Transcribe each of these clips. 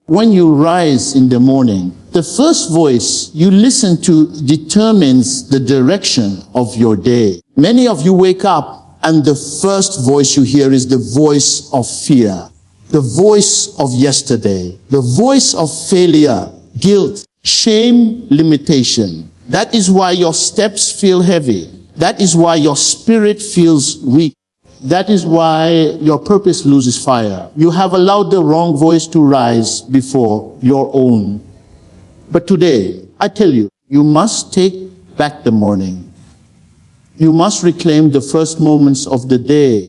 When you rise in the morning, the first voice you listen to determines the direction of your day. Many of you wake up and the first voice you hear is the voice of fear, the voice of yesterday, the voice of failure, guilt, shame, limitation. That is why your steps feel heavy. That is why your spirit feels weak. That is why your purpose loses fire. You have allowed the wrong voice to rise before your own. But today, I tell you, you must take back the morning. You must reclaim the first moments of the day.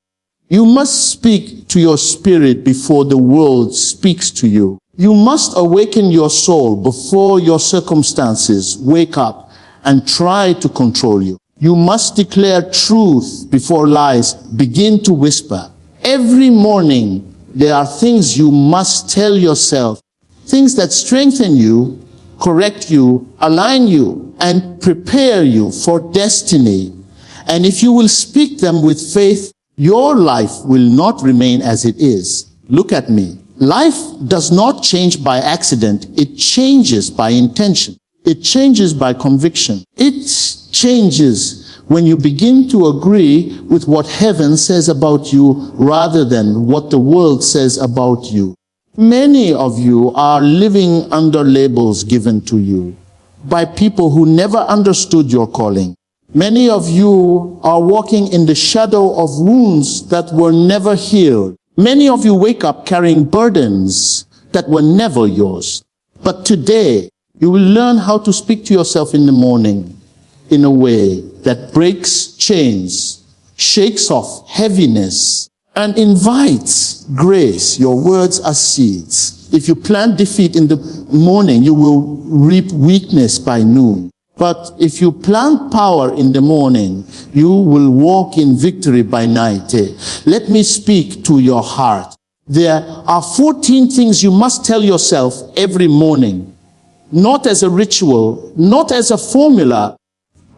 You must speak to your spirit before the world speaks to you. You must awaken your soul before your circumstances wake up and try to control you. You must declare truth before lies begin to whisper. Every morning, there are things you must tell yourself, things that strengthen you, correct you, align you, and prepare you for destiny. And if you will speak them with faith, your life will not remain as it is. Look at me. Life does not change by accident. It changes by intention. It changes by conviction. It changes when you begin to agree with what heaven says about you rather than what the world says about you. Many of you are living under labels given to you by people who never understood your calling. Many of you are walking in the shadow of wounds that were never healed. Many of you wake up carrying burdens that were never yours. But today, you will learn how to speak to yourself in the morning in a way that breaks chains, shakes off heaviness, and invites grace. Your words are seeds. If you plant defeat in the morning, you will reap weakness by noon. But if you plant power in the morning, you will walk in victory by night. Let me speak to your heart. There are 14 things you must tell yourself every morning. Not as a ritual, not as a formula,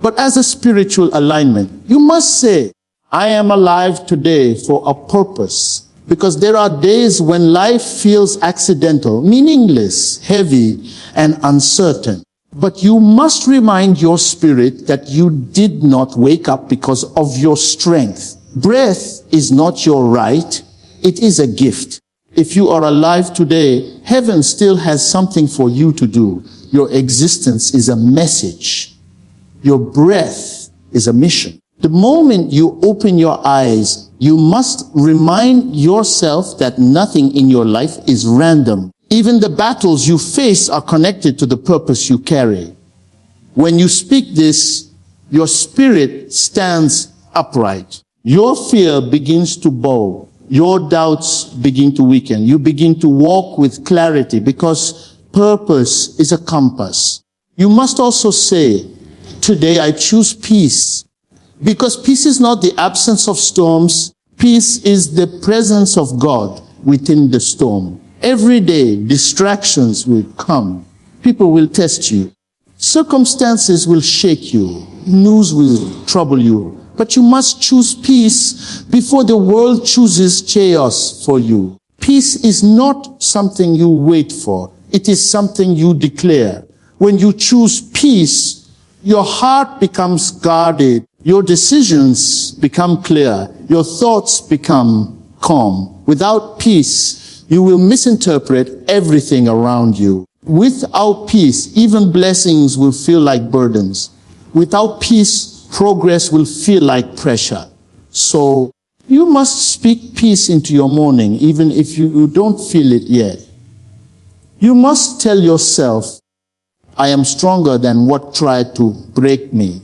but as a spiritual alignment. You must say, I am alive today for a purpose. Because there are days when life feels accidental, meaningless, heavy, and uncertain. But you must remind your spirit that you did not wake up because of your strength. Breath is not your right, it is a gift. If you are alive today, heaven still has something for you to do. Your existence is a message. Your breath is a mission. The moment you open your eyes, you must remind yourself that nothing in your life is random. Even the battles you face are connected to the purpose you carry. When you speak this, your spirit stands upright. Your fear begins to bow. Your doubts begin to weaken. You begin to walk with clarity because purpose is a compass. You must also say, today I choose peace. Because peace is not the absence of storms. Peace is the presence of God within the storm. Every day, distractions will come. People will test you. Circumstances will shake you. News will trouble you. But you must choose peace before the world chooses chaos for you. Peace is not something you wait for. It is something you declare. When you choose peace, your heart becomes guarded. Your decisions become clear. Your thoughts become calm. Without peace, you will misinterpret everything around you. Without peace, even blessings will feel like burdens. Without peace, progress will feel like pressure. So, you must speak peace into your morning, even if you don't feel it yet. You must tell yourself, I am stronger than what tried to break me.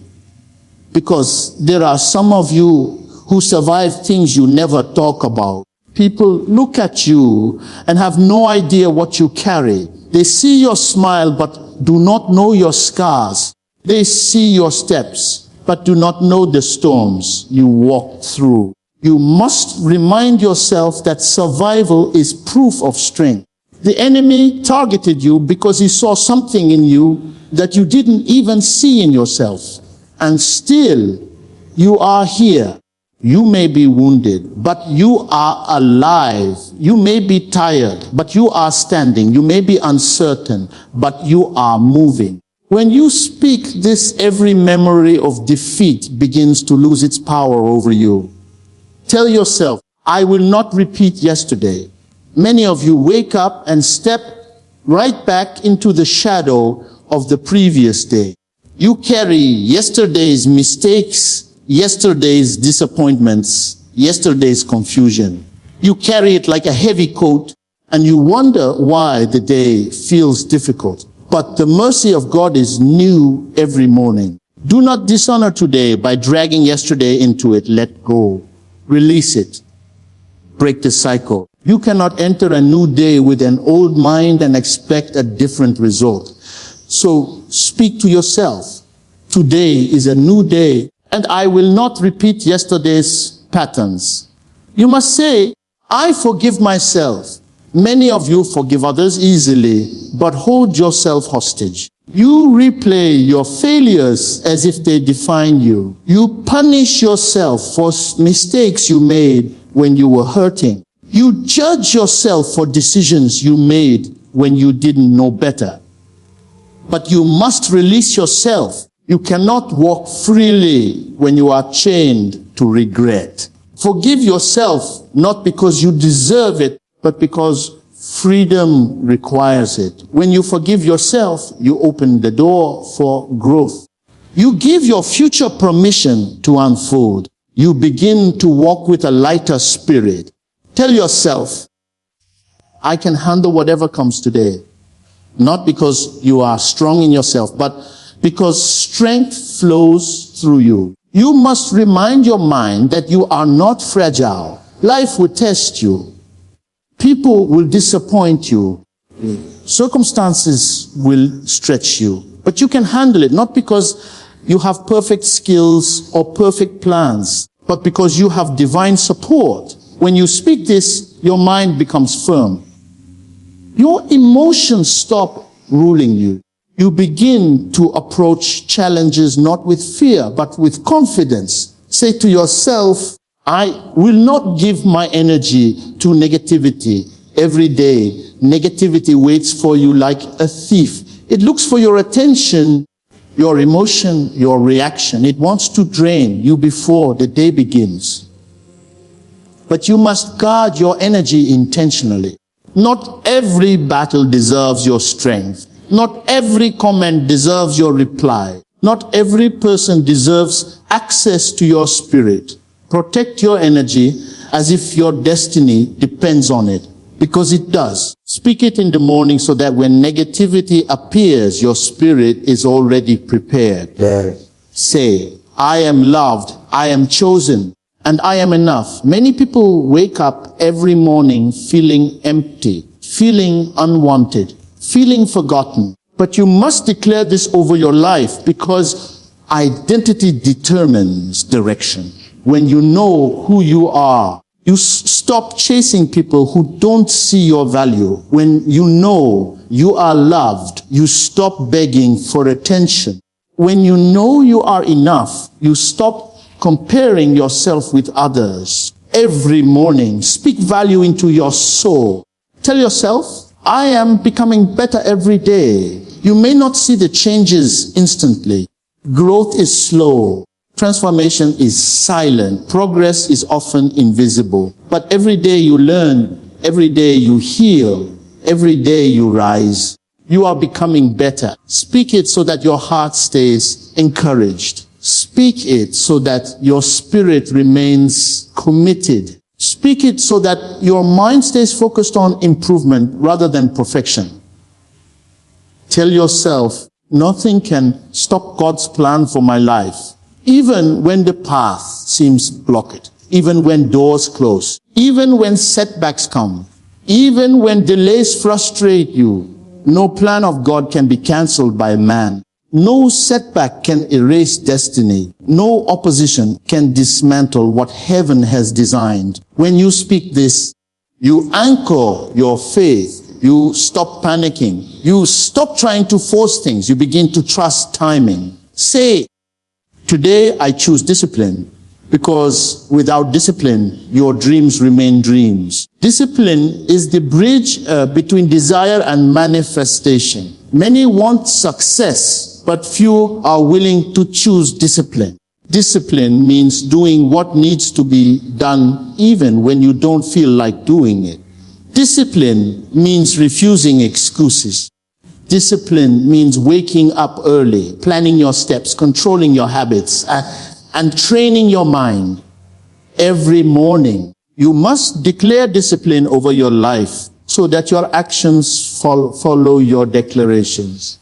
Because there are some of you who survive things you never talk about. People look at you and have no idea what you carry. They see your smile but do not know your scars. They see your steps but do not know the storms you walked through. You must remind yourself that survival is proof of strength. The enemy targeted you because he saw something in you that you didn't even see in yourself. And still, you are here. You may be wounded, but you are alive. You may be tired, but you are standing. You may be uncertain, but you are moving. When you speak this, every memory of defeat begins to lose its power over you. Tell yourself, I will not repeat yesterday. Many of you wake up and step right back into the shadow of the previous day. You carry yesterday's mistakes, yesterday's disappointments, yesterday's confusion. You carry it like a heavy coat, and you wonder why the day feels difficult. But the mercy of God is new every morning. Do not dishonor today by dragging yesterday into it. Let go. Release it. Break the cycle. You cannot enter a new day with an old mind and expect a different result. So speak to yourself. Today is a new day, and I will not repeat yesterday's patterns. You must say, I forgive myself. Many of you forgive others easily, but hold yourself hostage. You replay your failures as if they define you. You punish yourself for mistakes you made when you were hurting. You judge yourself for decisions you made when you didn't know better. But you must release yourself. You cannot walk freely when you are chained to regret. Forgive yourself, not because you deserve it, but because freedom requires it. When you forgive yourself, you open the door for growth. You give your future permission to unfold. You begin to walk with a lighter spirit. Tell yourself, I can handle whatever comes today. Not because you are strong in yourself, but because strength flows through you. You must remind your mind that you are not fragile. Life will test you. People will disappoint you. Circumstances will stretch you. But you can handle it, not because you have perfect skills or perfect plans, but because you have divine support. When you speak this, your mind becomes firm. Your emotions stop ruling you. You begin to approach challenges not with fear, but with confidence. Say to yourself, I will not give my energy to negativity. Every day, negativity waits for you like a thief. It looks for your attention, your emotion, your reaction. It wants to drain you before the day begins. But you must guard your energy intentionally. Not every battle deserves your strength. Not every comment deserves your reply. Not every person deserves access to your spirit. Protect your energy as if your destiny depends on it, because it does. Speak it in the morning so that when negativity appears, your spirit is already prepared. Say, I am loved, I am chosen, and I am enough. Many people wake up every morning feeling empty, feeling unwanted, feeling forgotten. But you must declare this over your life, because identity determines direction. When you know who you are, you stop chasing people who don't see your value. When you know you are loved, you stop begging for attention. When you know you are enough, you stop comparing yourself with others. Every morning, speak value into your soul. Tell yourself, I am becoming better every day. You may not see the changes instantly. Growth is slow. Transformation is silent. Progress is often invisible. But every day you learn, every day you heal, every day you rise. You are becoming better. Speak it so that your heart stays encouraged. Speak it so that your spirit remains committed. Speak it so that your mind stays focused on improvement rather than perfection. Tell yourself, nothing can stop God's plan for my life. Even when the path seems blocked, even when doors close, even when setbacks come, even when delays frustrate you, no plan of God can be cancelled by man. No setback can erase destiny. No opposition can dismantle what heaven has designed. When you speak this, you anchor your faith. You stop panicking. You stop trying to force things. You begin to trust timing. Say, today I choose discipline. Because without discipline, your dreams remain dreams. Discipline is the bridge between desire and manifestation. Many want success, but few are willing to choose discipline. Discipline means doing what needs to be done even when you don't feel like doing it. Discipline means refusing excuses. Discipline means waking up early, planning your steps, controlling your habits, and training your mind every morning. You must declare discipline over your life so that your actions follow your declarations.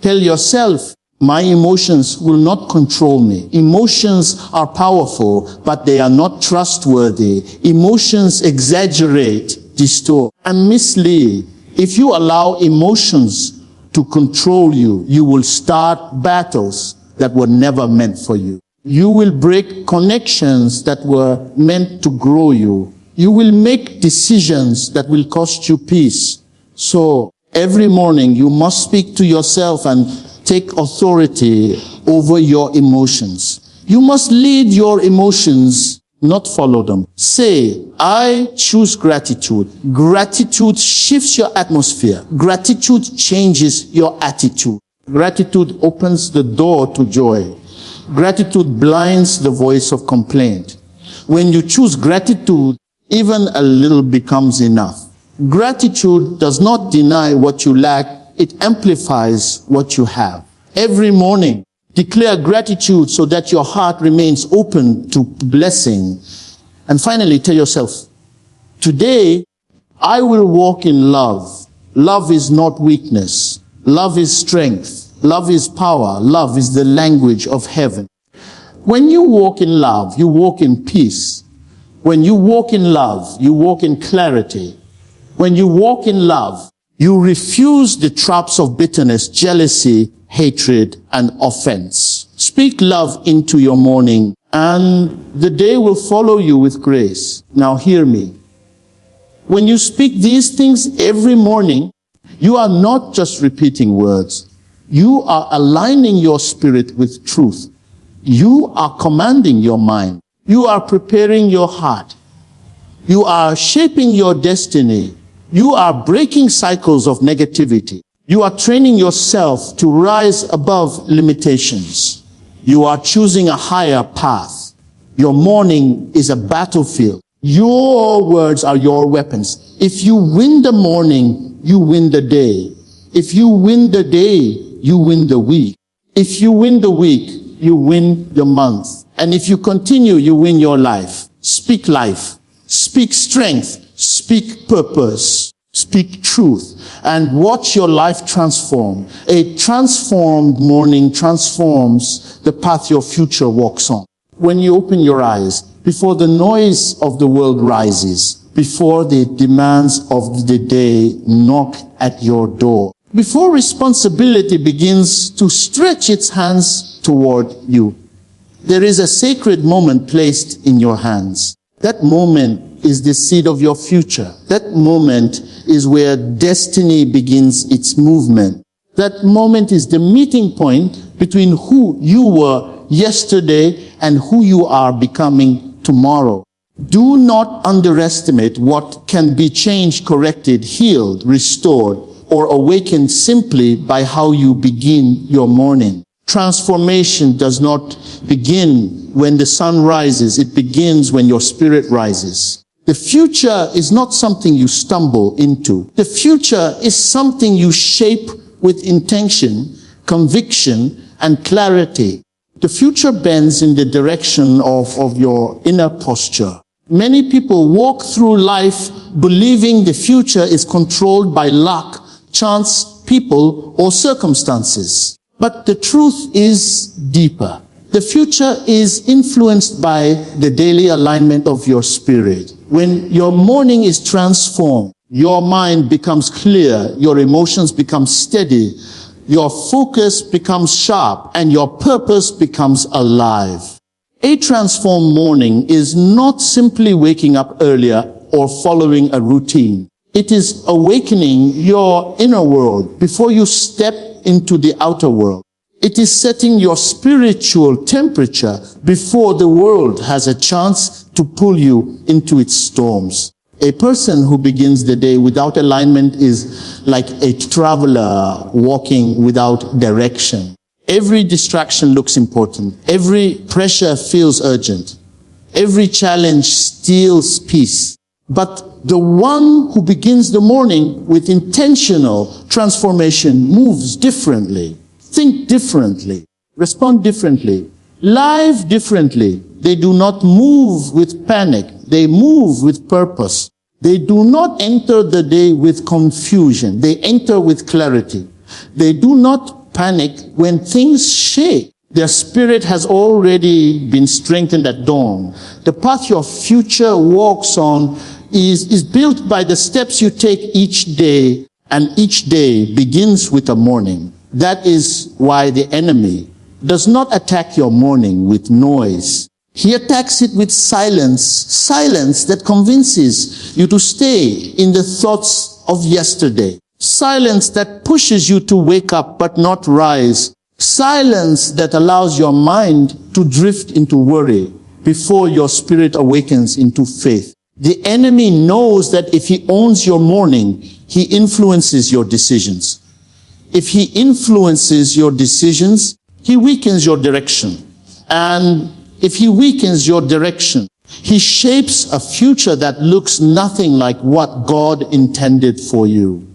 Tell yourself, my emotions will not control me. Emotions are powerful, but they are not trustworthy. Emotions exaggerate, distort, and mislead. If you allow emotions to control you, you will start battles that were never meant for you. You will break connections that were meant to grow you. You will make decisions that will cost you peace. So every morning you must speak to yourself and take authority over your emotions. You must lead your emotions, not follow them. Say, I choose gratitude. Gratitude shifts your atmosphere. Gratitude changes your attitude. Gratitude opens the door to joy. Gratitude blinds the voice of complaint. When you choose gratitude, even a little becomes enough. Gratitude does not deny what you lack, it amplifies what you have. Every morning, declare gratitude so that your heart remains open to blessing. And finally, tell yourself, today, I will walk in love. Love is not weakness. Love is strength. Love is power. Love is the language of heaven. When you walk in love, you walk in peace. When you walk in love, you walk in clarity. When you walk in love, you refuse the traps of bitterness, jealousy, hatred, and offense. Speak love into your morning, and the day will follow you with grace. Now hear me. When you speak these things every morning, you are not just repeating words. You are aligning your spirit with truth. You are commanding your mind. You are preparing your heart. You are shaping your destiny. You are breaking cycles of negativity. You are training yourself to rise above limitations. You are choosing a higher path. Your morning is a battlefield. Your words are your weapons. If you win the morning, you win the day. If you win the day, you win the week. If you win the week, you win the month. And if you continue, you win your life. Speak life. Speak strength. Speak purpose. Speak truth. And watch your life transform. A transformed morning transforms the path your future walks on. When you open your eyes, before the noise of the world rises, before the demands of the day knock at your door, before responsibility begins to stretch its hands toward you, there is a sacred moment placed in your hands. That moment is the seed of your future. That moment is where destiny begins its movement. That moment is the meeting point between who you were yesterday and who you are becoming tomorrow. Do not underestimate what can be changed, corrected, healed, restored, or awakened simply by how you begin your morning. Transformation does not begin when the sun rises. It begins when your spirit rises. The future is not something you stumble into. The future is something you shape with intention, conviction, and clarity. The future bends in the direction of your inner posture. Many people walk through life believing the future is controlled by luck, chance, people, or circumstances. But the truth is deeper. The future is influenced by the daily alignment of your spirit. When your morning is transformed, your mind becomes clear, your emotions become steady, your focus becomes sharp, and your purpose becomes alive. A transformed morning is not simply waking up earlier or following a routine. It is awakening your inner world before you step into the outer world. It is setting your spiritual temperature before the world has a chance to pull you into its storms. A person who begins the day without alignment is like a traveler walking without direction. Every distraction looks important. Every pressure feels urgent. Every challenge steals peace. But the one who begins the morning with intentional transformation moves differently, think differently, respond differently, live differently. They do not move with panic. They move with purpose. They do not enter the day with confusion. They enter with clarity. They do not panic when things shake. Their spirit has already been strengthened at dawn. The path your future walks on is built by the steps you take each day, and each day begins with a morning. That is why the enemy does not attack your morning with noise. He attacks it with silence, silence that convinces you to stay in the thoughts of yesterday, silence that pushes you to wake up but not rise, silence that allows your mind to drift into worry before your spirit awakens into faith. The enemy knows that if he owns your morning, he influences your decisions. If he influences your decisions, he weakens your direction. And if he weakens your direction, he shapes a future that looks nothing like what God intended for you.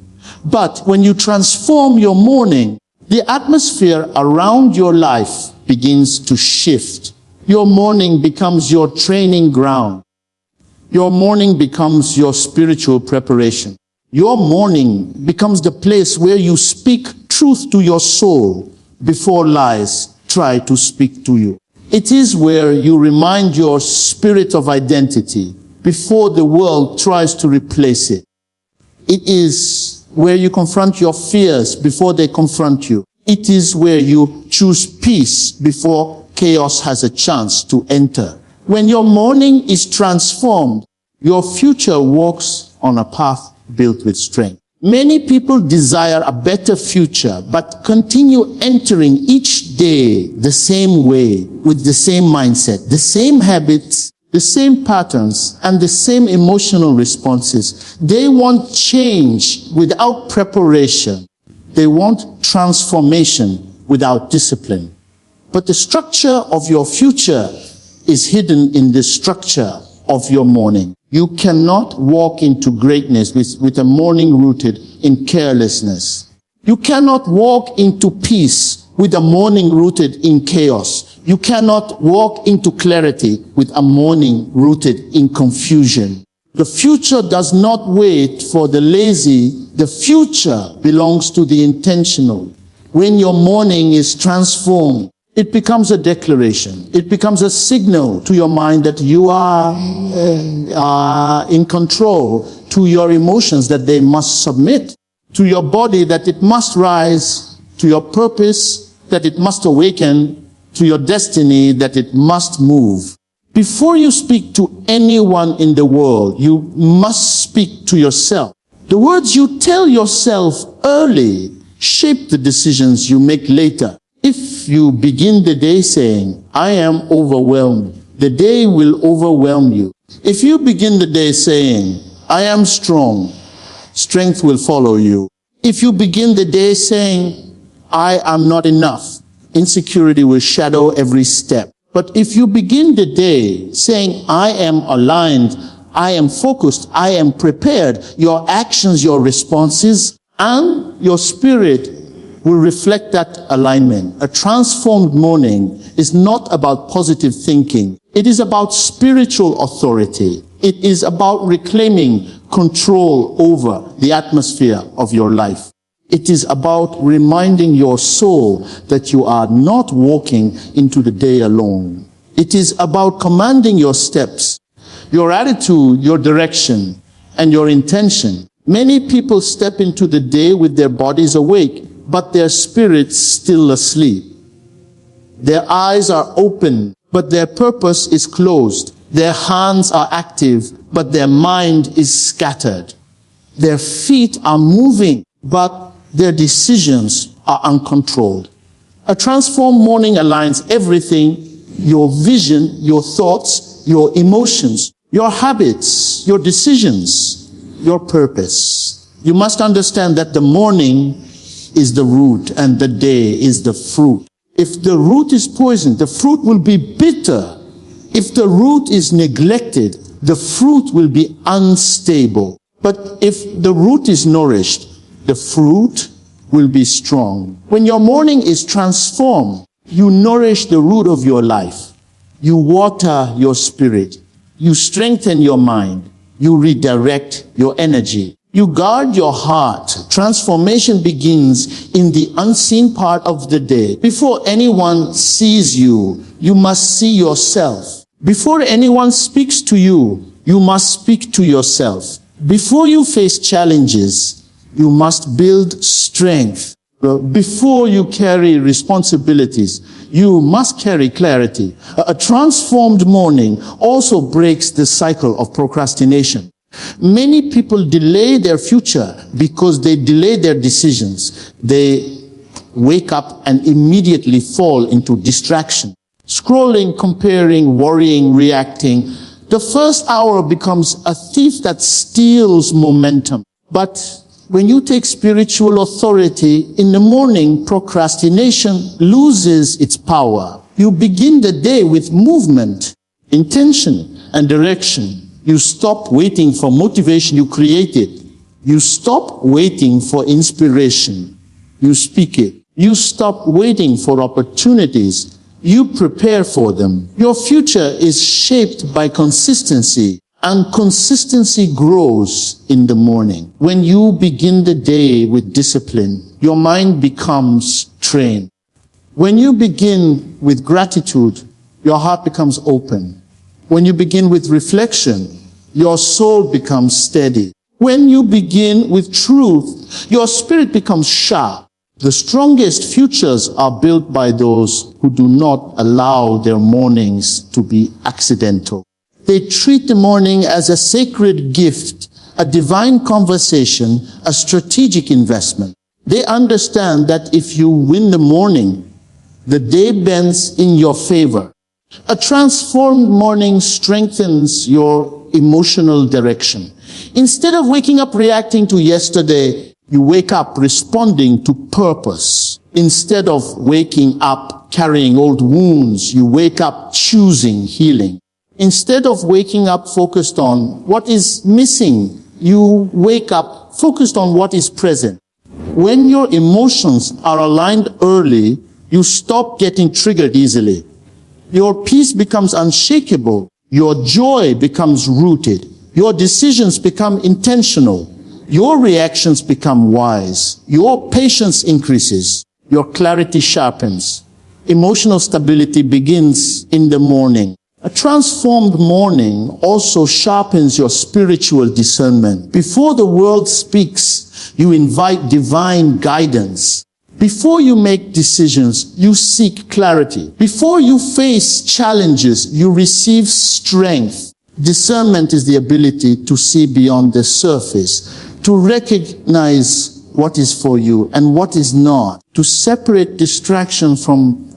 But when you transform your morning, the atmosphere around your life begins to shift. Your morning becomes your training ground. Your morning becomes your spiritual preparation. Your morning becomes the place where you speak truth to your soul before lies try to speak to you. It is where you remind your spirit of identity before the world tries to replace it. It is where you confront your fears before they confront you. It is where you choose peace before chaos has a chance to enter. When your morning is transformed, your future walks on a path built with strength. Many people desire a better future, but continue entering each day the same way, with the same mindset, the same habits, the same patterns, and the same emotional responses. They want change without preparation. They want transformation without discipline. But the structure of your future is hidden in the structure of your morning. You cannot walk into greatness with a morning rooted in carelessness. You cannot walk into peace with a morning rooted in chaos. You cannot walk into clarity with a morning rooted in confusion. The future does not wait for the lazy. The future belongs to the intentional. When your morning is transformed, it becomes a declaration. It becomes a signal to your mind that you are in control, to your emotions that they must submit, to your body that it must rise, to your purpose that it must awaken, to your destiny that it must move. Before you speak to anyone in the world, you must speak to yourself. The words you tell yourself early shape the decisions you make later. If you begin the day saying, I am overwhelmed, the day will overwhelm you. If you begin the day saying, I am strong, strength will follow you. If you begin the day saying, I am not enough, insecurity will shadow every step. But if you begin the day saying, I am aligned, I am focused, I am prepared, your actions, your responses, and your spirit will reflect that alignment. A transformed morning is not about positive thinking. It is about spiritual authority. It is about reclaiming control over the atmosphere of your life. It is about reminding your soul that you are not walking into the day alone. It is about commanding your steps, your attitude, your direction, and your intention. Many people step into the day with their bodies awake, but their spirits still asleep. Their eyes are open, but their purpose is closed. Their hands are active, but their mind is scattered. Their feet are moving, but their decisions are uncontrolled. A transformed morning aligns everything: your vision, your thoughts, your emotions, your habits, your decisions, your purpose. You must understand that the morning is the root and the day is the fruit. If the root is poisoned, the fruit will be bitter. If the root is neglected, the fruit will be unstable. But if the root is nourished, the fruit will be strong. When your morning is transformed, you nourish the root of your life. You water your spirit. You strengthen your mind. You redirect your energy. You guard your heart. Transformation begins in the unseen part of the day. Before anyone sees you, you must see yourself. Before anyone speaks to you, you must speak to yourself. Before you face challenges, you must build strength. Before you carry responsibilities, you must carry clarity. A transformed morning also breaks the cycle of procrastination. Many people delay their future because they delay their decisions. They wake up and immediately fall into distraction. Scrolling, comparing, worrying, reacting. The first hour becomes a thief that steals momentum. But when you take spiritual authority in the morning, procrastination loses its power. You begin the day with movement, intention, and direction. You stop waiting for motivation, you create it. You stop waiting for inspiration, you speak it. You stop waiting for opportunities, you prepare for them. Your future is shaped by consistency, and consistency grows in the morning. When you begin the day with discipline, your mind becomes trained. When you begin with gratitude, your heart becomes open. When you begin with reflection, your soul becomes steady. When you begin with truth, your spirit becomes sharp. The strongest futures are built by those who do not allow their mornings to be accidental. They treat the morning as a sacred gift, a divine conversation, a strategic investment. They understand that if you win the morning, the day bends in your favor. A transformed morning strengthens your emotional direction. Instead of waking up reacting to yesterday, you wake up responding to purpose. Instead of waking up carrying old wounds, you wake up choosing healing. Instead of waking up focused on what is missing, you wake up focused on what is present. When your emotions are aligned early, you stop getting triggered easily. Your peace becomes unshakable. Your joy becomes rooted. Your decisions become intentional. Your reactions become wise. Your patience increases. Your clarity sharpens. Emotional stability begins in the morning. A transformed morning also sharpens your spiritual discernment. Before the world speaks, you invite divine guidance. Before you make decisions, you seek clarity. Before you face challenges, you receive strength. Discernment is the ability to see beyond the surface, to recognize what is for you and what is not, to separate distraction from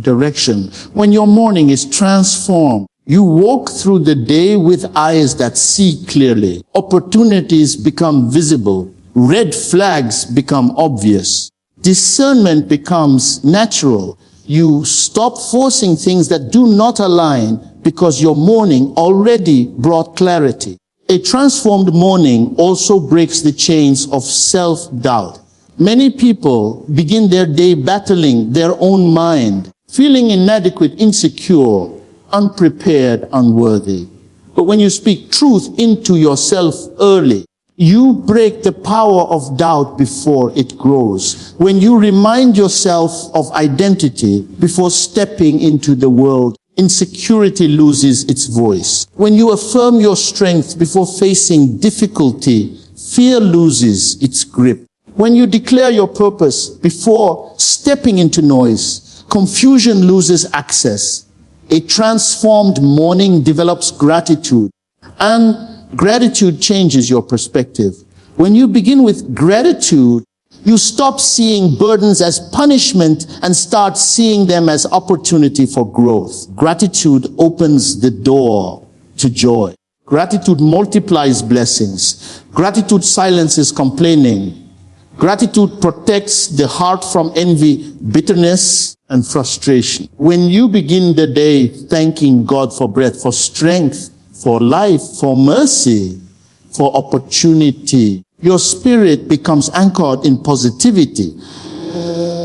direction. When your morning is transformed, you walk through the day with eyes that see clearly. Opportunities become visible. Red flags become obvious. Discernment becomes natural. You stop forcing things that do not align because your morning already brought clarity. A transformed morning also breaks the chains of self-doubt. Many people begin their day battling their own mind, feeling inadequate, insecure, unprepared, unworthy. But when you speak truth into yourself early, you break the power of doubt before it grows. When you remind yourself of identity before stepping into the world, insecurity loses its voice. When you affirm your strength before facing difficulty, fear loses its grip. When you declare your purpose before stepping into noise, confusion loses access. A transformed morning develops gratitude, and gratitude changes your perspective. When you begin with gratitude, You stop seeing burdens as punishment and start seeing them as opportunity for growth. Gratitude opens the door to joy. Gratitude multiplies blessings. Gratitude silences complaining. Gratitude protects the heart from envy, bitterness, and frustration. When you begin the day thanking God for breath, for strength, for life, for mercy, for opportunity, your spirit becomes anchored in positivity.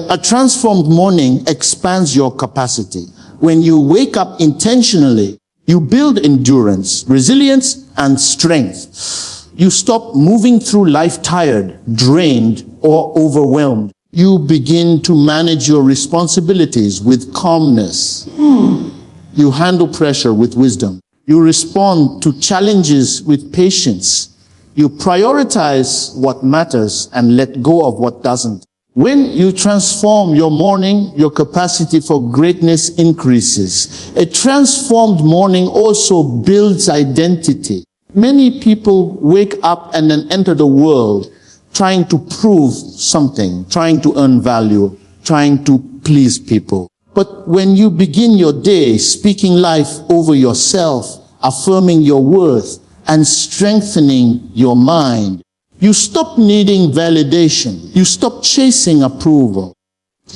A transformed morning expands your capacity. When you wake up intentionally, you build endurance, resilience, and strength. You stop moving through life tired, drained, or overwhelmed. You begin to manage your responsibilities with calmness. You handle pressure with wisdom. You respond to challenges with patience. You prioritize what matters and let go of what doesn't. When you transform your morning, your capacity for greatness increases. A transformed morning also builds identity. Many people wake up and then enter the world trying to prove something, trying to earn value, trying to please people. But when you begin your day speaking life over yourself, affirming your worth, and strengthening your mind, you stop needing validation. You stop chasing approval.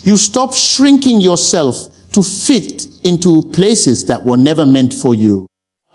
You stop shrinking yourself to fit into places that were never meant for you.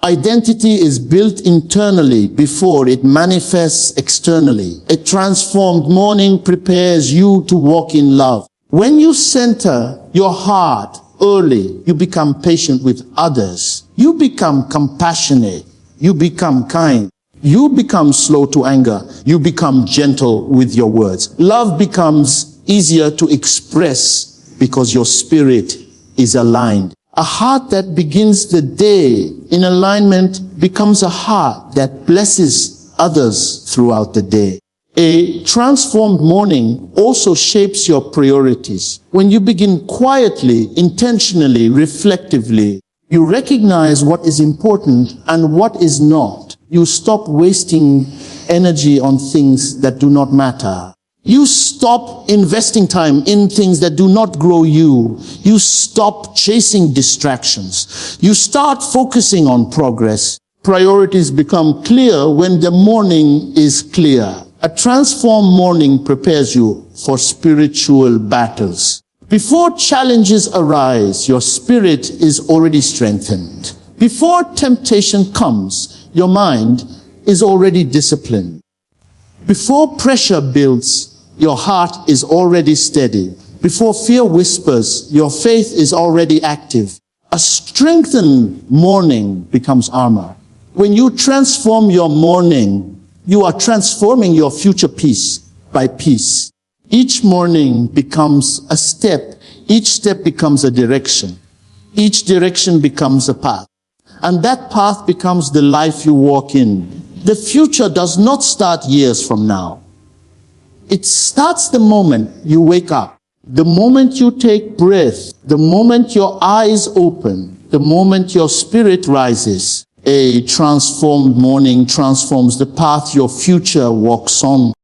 Identity is built internally before it manifests externally. A transformed morning prepares you to walk in love. When you center your heart early, you become patient with others. You become compassionate. You become kind. You become slow to anger. You become gentle with your words. Love becomes easier to express because your spirit is aligned. A heart that begins the day in alignment becomes a heart that blesses others throughout the day. A transformed morning also shapes your priorities. When you begin quietly, intentionally, reflectively, you recognize what is important and what is not. You stop wasting energy on things that do not matter. You stop investing time in things that do not grow you. You stop chasing distractions. You start focusing on progress. Priorities become clear when the morning is clear. A transformed morning prepares you for spiritual battles. Before challenges arise, your spirit is already strengthened. Before temptation comes, your mind is already disciplined. Before pressure builds, your heart is already steady. Before fear whispers, your faith is already active. A strengthened morning becomes armor. When you transform your morning, you are transforming your future piece by piece. Each morning becomes a step. Each step becomes a direction. Each direction becomes a path. And that path becomes the life you walk in. The future does not start years from now. It starts the moment you wake up, the moment you take breath, the moment your eyes open, the moment your spirit rises. A transformed morning transforms the path your future walks on.